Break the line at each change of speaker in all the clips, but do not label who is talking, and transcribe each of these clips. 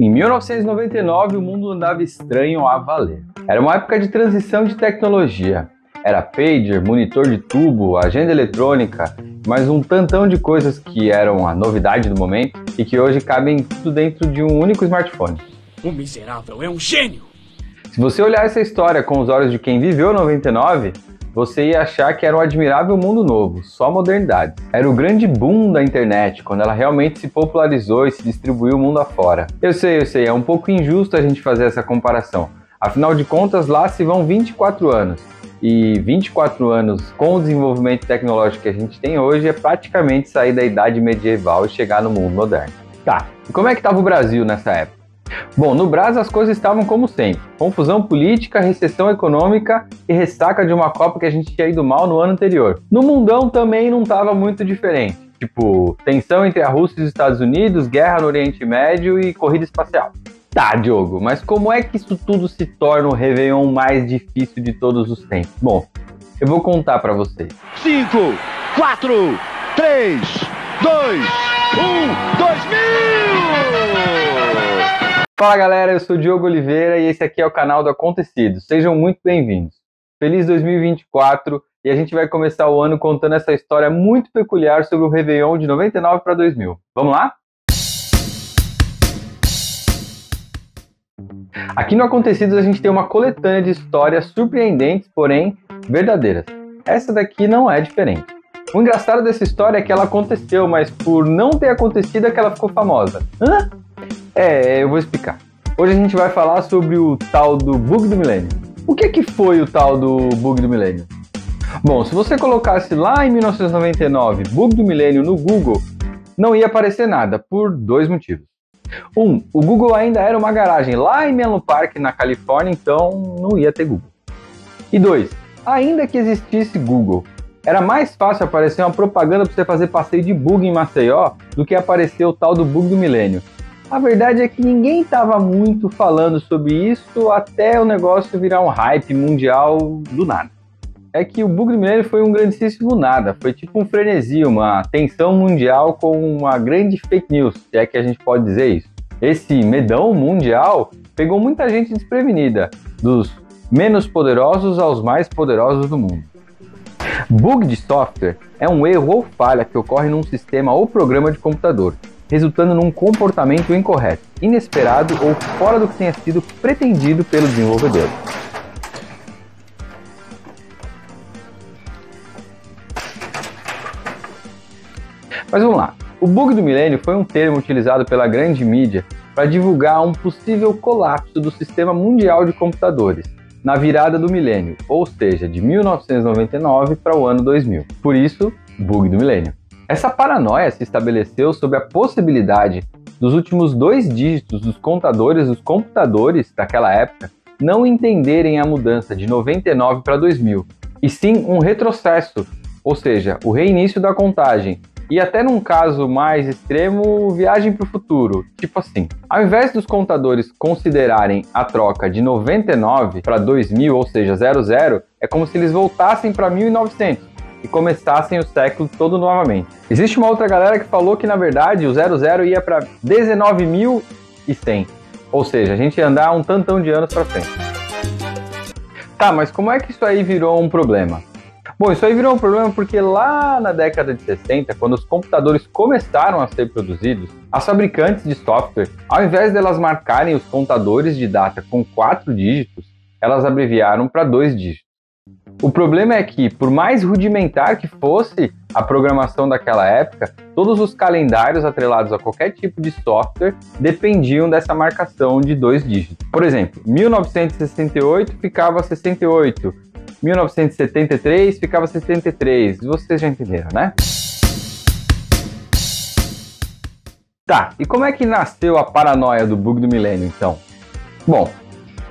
Em 1999, o mundo andava estranho a valer. Era uma época de transição de tecnologia. Era pager, monitor de tubo, agenda eletrônica, mais um tantão de coisas que eram a novidade do momento e que hoje cabem tudo dentro de um único smartphone.
O miserável é um gênio!
Se você olhar essa história com os olhos de quem viveu 99, você ia achar que era um admirável mundo novo, só modernidade. Era o grande boom da internet, quando ela realmente se popularizou e se distribuiu o mundo afora. Eu sei, é um pouco injusto a gente fazer essa comparação. Afinal de contas, lá se vão 24 anos. E 24 anos com o desenvolvimento tecnológico que a gente tem hoje é praticamente sair da idade medieval e chegar no mundo moderno. Tá, e como é que estava o Brasil nessa época? Bom, no Brasil as coisas estavam como sempre. Confusão política, recessão econômica e ressaca de uma Copa que a gente tinha ido mal no ano anterior. No mundão também não estava muito diferente. Tipo, tensão entre a Rússia e os Estados Unidos, guerra no Oriente Médio e corrida espacial. Tá, Diogo, mas como é que isso tudo se torna o Réveillon mais difícil de todos os tempos? Bom, eu vou contar pra vocês.
5, 4, 3, 2, 1, 2000!
Fala galera, eu sou o Diogo Oliveira e esse aqui é o canal do Acontecidos. Sejam muito bem-vindos. Feliz 2024 e a gente vai começar o ano contando essa história muito peculiar sobre o Réveillon de 99 para 2000. Vamos lá? Aqui no Acontecidos a gente tem uma coletânea de histórias surpreendentes, porém verdadeiras. Essa daqui não é diferente. O engraçado dessa história é que ela aconteceu, mas por não ter acontecido é que ela ficou famosa. Hã? Eu vou explicar. Hoje a gente vai falar sobre o tal do bug do milênio. O que foi o tal do bug do milênio? Bom, se você colocasse lá em 1999 bug do milênio no Google, não ia aparecer nada, por dois motivos. O Google ainda era uma garagem lá em Menlo Park, na Califórnia, então não ia ter Google. E 2, ainda que existisse Google, era mais fácil aparecer uma propaganda para você fazer passeio de bug em Maceió do que aparecer o tal do bug do milênio. A verdade é que ninguém estava muito falando sobre isso até o negócio virar um hype mundial do nada. É que o bug do milênio foi um grandíssimo nada, foi tipo um frenesi, uma tensão mundial com uma grande fake news, se é que a gente pode dizer isso. Esse medão mundial pegou muita gente desprevenida, dos menos poderosos aos mais poderosos do mundo. Bug de software é um erro ou falha que ocorre num sistema ou programa de computador, resultando num comportamento incorreto, inesperado ou fora do que tenha sido pretendido pelo desenvolvedor. Mas vamos lá, o bug do milênio foi um termo utilizado pela grande mídia para divulgar um possível colapso do sistema mundial de computadores na virada do milênio, ou seja, de 1999 para o ano 2000. Por isso, bug do milênio. Essa paranoia se estabeleceu sob a possibilidade dos últimos 2 dígitos dos contadores dos computadores daquela época não entenderem a mudança de 99 para 2000, e sim um retrocesso, ou seja, o reinício da contagem, e até num caso mais extremo, viagem para o futuro, tipo assim. Ao invés dos contadores considerarem a troca de 99 para 2000, ou seja, 00, é como se eles voltassem para 1900. E começassem o século todo novamente. Existe uma outra galera que falou que, na verdade, o 00 ia para 19.100. Ou seja, a gente ia andar um tantão de anos para frente. Tá, mas como é que isso aí virou um problema? Bom, isso aí virou um problema porque lá na década de 60, quando os computadores começaram a ser produzidos, as fabricantes de software, ao invés delas marcarem os contadores de data com 4 dígitos, elas abreviaram para 2 dígitos. O problema é que, por mais rudimentar que fosse a programação daquela época, todos os calendários atrelados a qualquer tipo de software dependiam dessa marcação de 2 dígitos. Por exemplo, 1968 ficava 68, 1973 ficava 73, vocês já entenderam, né? Tá, e como é que nasceu a paranoia do bug do milênio, então? Bom,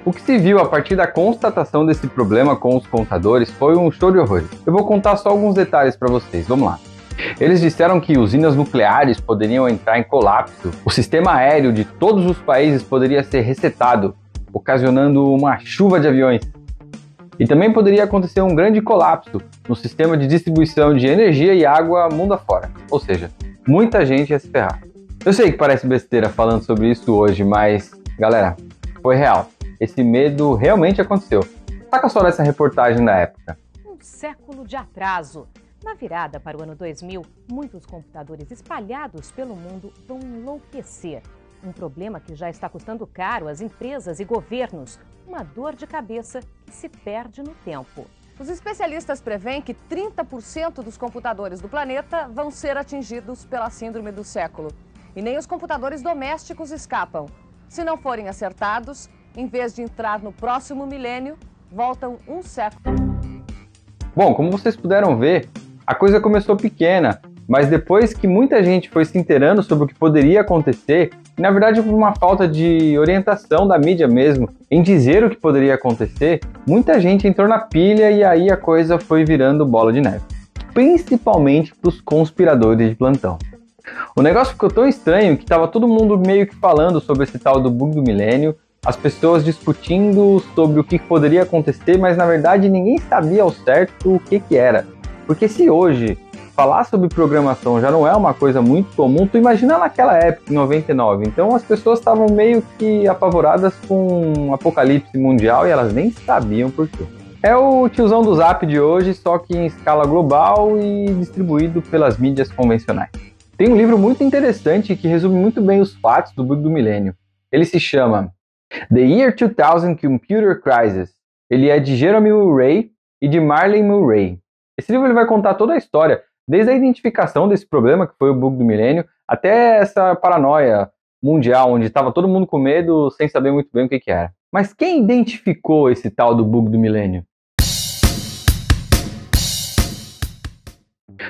o que se viu a partir da constatação desse problema com os contadores foi um show de horrores. Eu vou contar só alguns detalhes para vocês, vamos lá. Eles disseram que usinas nucleares poderiam entrar em colapso, o sistema aéreo de todos os países poderia ser resetado, ocasionando uma chuva de aviões. E também poderia acontecer um grande colapso no sistema de distribuição de energia e água mundo afora, ou seja, muita gente ia se ferrar. Eu sei que parece besteira falando sobre isso hoje, mas, galera, foi real. Esse medo realmente aconteceu. Saca só dessa reportagem da época.
Um século de atraso. Na virada para o ano 2000, muitos computadores espalhados pelo mundo vão enlouquecer. Um problema que já está custando caro às empresas e governos. Uma dor de cabeça que se perde no tempo.
Os especialistas preveem que 30% dos computadores do planeta vão ser atingidos pela síndrome do século. E nem os computadores domésticos escapam. Se não forem acertados, em vez de entrar no próximo milênio, voltam um século.
Bom, como vocês puderam ver, a coisa começou pequena, mas depois que muita gente foi se inteirando sobre o que poderia acontecer, e na verdade por uma falta de orientação da mídia mesmo, em dizer o que poderia acontecer, muita gente entrou na pilha e aí a coisa foi virando bola de neve. Principalmente para os conspiradores de plantão. O negócio ficou tão estranho que estava todo mundo meio que falando sobre esse tal do bug do milênio, as pessoas discutindo sobre o que poderia acontecer, mas na verdade ninguém sabia ao certo o que era. Porque se hoje falar sobre programação já não é uma coisa muito comum, tu imagina naquela época, em 99. Então as pessoas estavam meio que apavoradas com um apocalipse mundial e elas nem sabiam por quê. É o tiozão do Zap de hoje, só que em escala global e distribuído pelas mídias convencionais. Tem um livro muito interessante que resume muito bem os fatos do bug do milênio. Ele se chama The Year 2000 Computer Crisis. Ele é de Jeremy Murray e de Marlene Murray. Esse livro ele vai contar toda a história, desde a identificação desse problema, que foi o bug do milênio, até essa paranoia mundial, onde estava todo mundo com medo, sem saber muito bem o que era. Mas quem identificou esse tal do bug do milênio?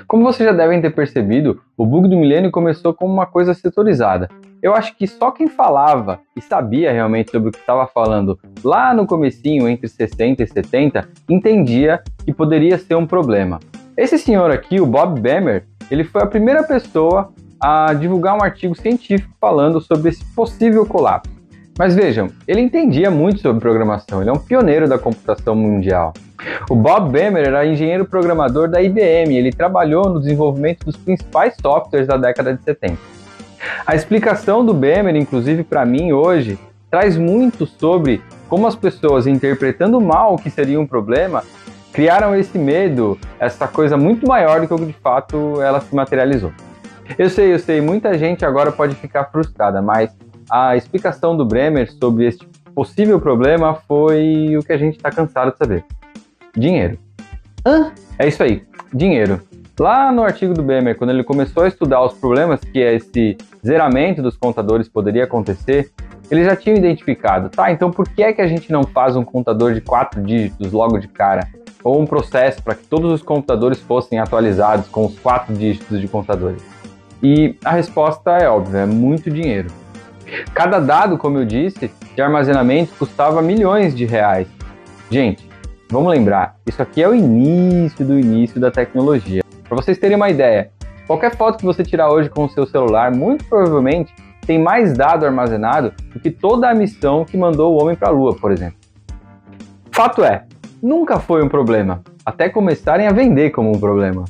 Como vocês já devem ter percebido, o bug do milênio começou como uma coisa setorizada. Eu acho que só quem falava e sabia realmente sobre o que estava falando lá no comecinho, entre 60 e 70, entendia que poderia ser um problema. Esse senhor aqui, o Bob Bemer, ele foi a primeira pessoa a divulgar um artigo científico falando sobre esse possível colapso. Mas vejam, ele entendia muito sobre programação, ele é um pioneiro da computação mundial. O Bob Bemer era engenheiro programador da IBM, ele trabalhou no desenvolvimento dos principais softwares da década de 70. A explicação do Bemer, inclusive para mim hoje, traz muito sobre como as pessoas, interpretando mal o que seria um problema, criaram esse medo, essa coisa muito maior do que de fato ela se materializou. Eu sei, muita gente agora pode ficar frustrada, mas a explicação do Bemer sobre esse possível problema foi o que a gente está cansado de saber. Dinheiro. É isso aí, dinheiro. Lá no artigo do Bemer, quando ele começou a estudar os problemas que esse zeramento dos contadores poderia acontecer, ele já tinha identificado, tá, então por que é que a gente não faz um contador de 4 dígitos logo de cara? Ou um processo para que todos os computadores fossem atualizados com os 4 dígitos de contadores? E a resposta é óbvia, é muito dinheiro. Cada dado, como eu disse, de armazenamento custava milhões de reais. Gente, vamos lembrar, isso aqui é o início do início da tecnologia. Para vocês terem uma ideia, qualquer foto que você tirar hoje com o seu celular, muito provavelmente tem mais dado armazenado do que toda a missão que mandou o homem para a Lua, por exemplo. Fato é, nunca foi um problema, até começarem a vender como um problema.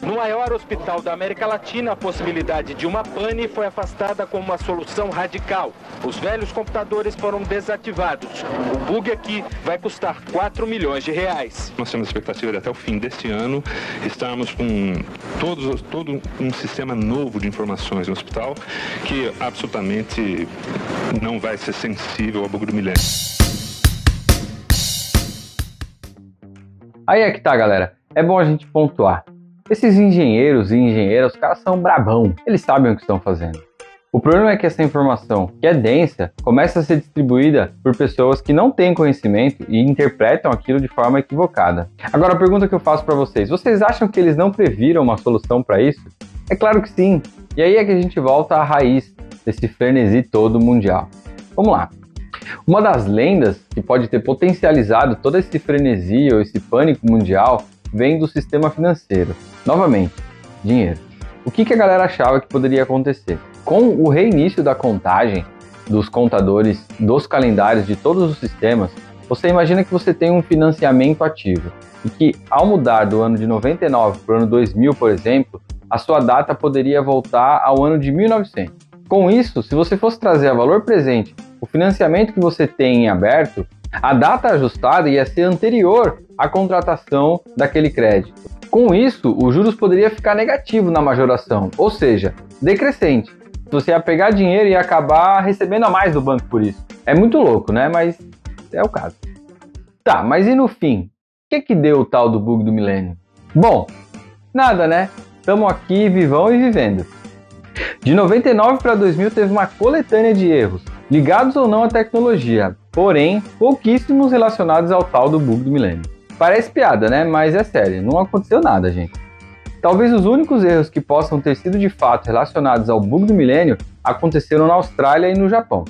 No maior hospital da América Latina, a possibilidade de uma pane foi afastada como uma solução radical. Os velhos computadores foram desativados. O bug aqui vai custar 4 milhões de reais.
Nós temos a expectativa de até o fim deste ano estarmos com todo um sistema novo de informações no hospital que absolutamente não vai ser sensível ao bug do milênio.
Aí é que tá, galera. É bom a gente pontuar. Esses engenheiros e engenheiras, os caras são brabão. Eles sabem o que estão fazendo. O problema é que essa informação, que é densa, começa a ser distribuída por pessoas que não têm conhecimento e interpretam aquilo de forma equivocada. Agora, a pergunta que eu faço para vocês acham que eles não previram uma solução para isso? É claro que sim. E aí é que a gente volta à raiz desse frenesi todo mundial. Vamos lá. Uma das lendas que pode ter potencializado todo esse frenesi ou esse pânico mundial vem do sistema financeiro. Novamente, dinheiro. O que a galera achava que poderia acontecer? Com o reinício da contagem dos contadores, dos calendários de todos os sistemas, você imagina que você tem um financiamento ativo e que, ao mudar do ano de 99 para o ano 2000, por exemplo, a sua data poderia voltar ao ano de 1900. Com isso, se você fosse trazer a valor presente o financiamento que você tem em aberto, a data ajustada ia ser anterior à contratação daquele crédito. Com isso, os juros poderia ficar negativo na majoração, ou seja, decrescente. Você ia pegar dinheiro e ia acabar recebendo a mais do banco por isso. É muito louco, né? Mas é o caso. Tá, mas e no fim? O que deu o tal do bug do milênio? Bom, nada, né? Estamos aqui, vivão e vivendo. De 99 para 2000 teve uma coletânea de erros, ligados ou não à tecnologia, porém, pouquíssimos relacionados ao tal do bug do milênio. Parece piada, né? Mas é sério, não aconteceu nada, gente. Talvez os únicos erros que possam ter sido de fato relacionados ao bug do milênio aconteceram na Austrália e no Japão.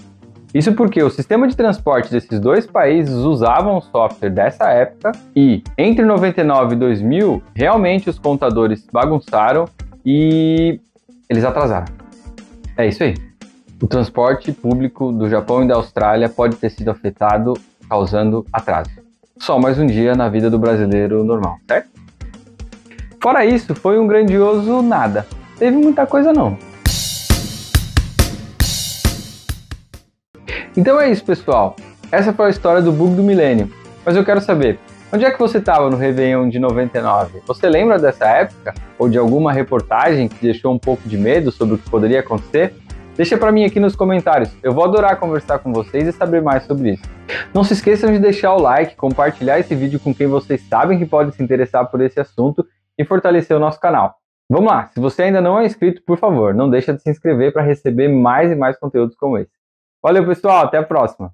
Isso porque o sistema de transporte desses dois países usavam o software dessa época e, entre 99 e 2000, realmente os contadores bagunçaram e eles atrasaram. É isso aí. O transporte público do Japão e da Austrália pode ter sido afetado, causando atraso. Só mais um dia na vida do brasileiro normal, certo? Fora isso, foi um grandioso nada. Teve muita coisa não. Então é isso, pessoal. Essa foi a história do bug do milênio. Mas eu quero saber, onde é que você estava no Réveillon de 99? Você lembra dessa época? Ou de alguma reportagem que deixou um pouco de medo sobre o que poderia acontecer? Deixa pra mim aqui nos comentários. Eu vou adorar conversar com vocês e saber mais sobre isso. Não se esqueçam de deixar o like, compartilhar esse vídeo com quem vocês sabem que pode se interessar por esse assunto e fortalecer o nosso canal. Vamos lá, se você ainda não é inscrito, por favor, não deixa de se inscrever para receber mais e mais conteúdos como esse. Valeu, pessoal, até a próxima!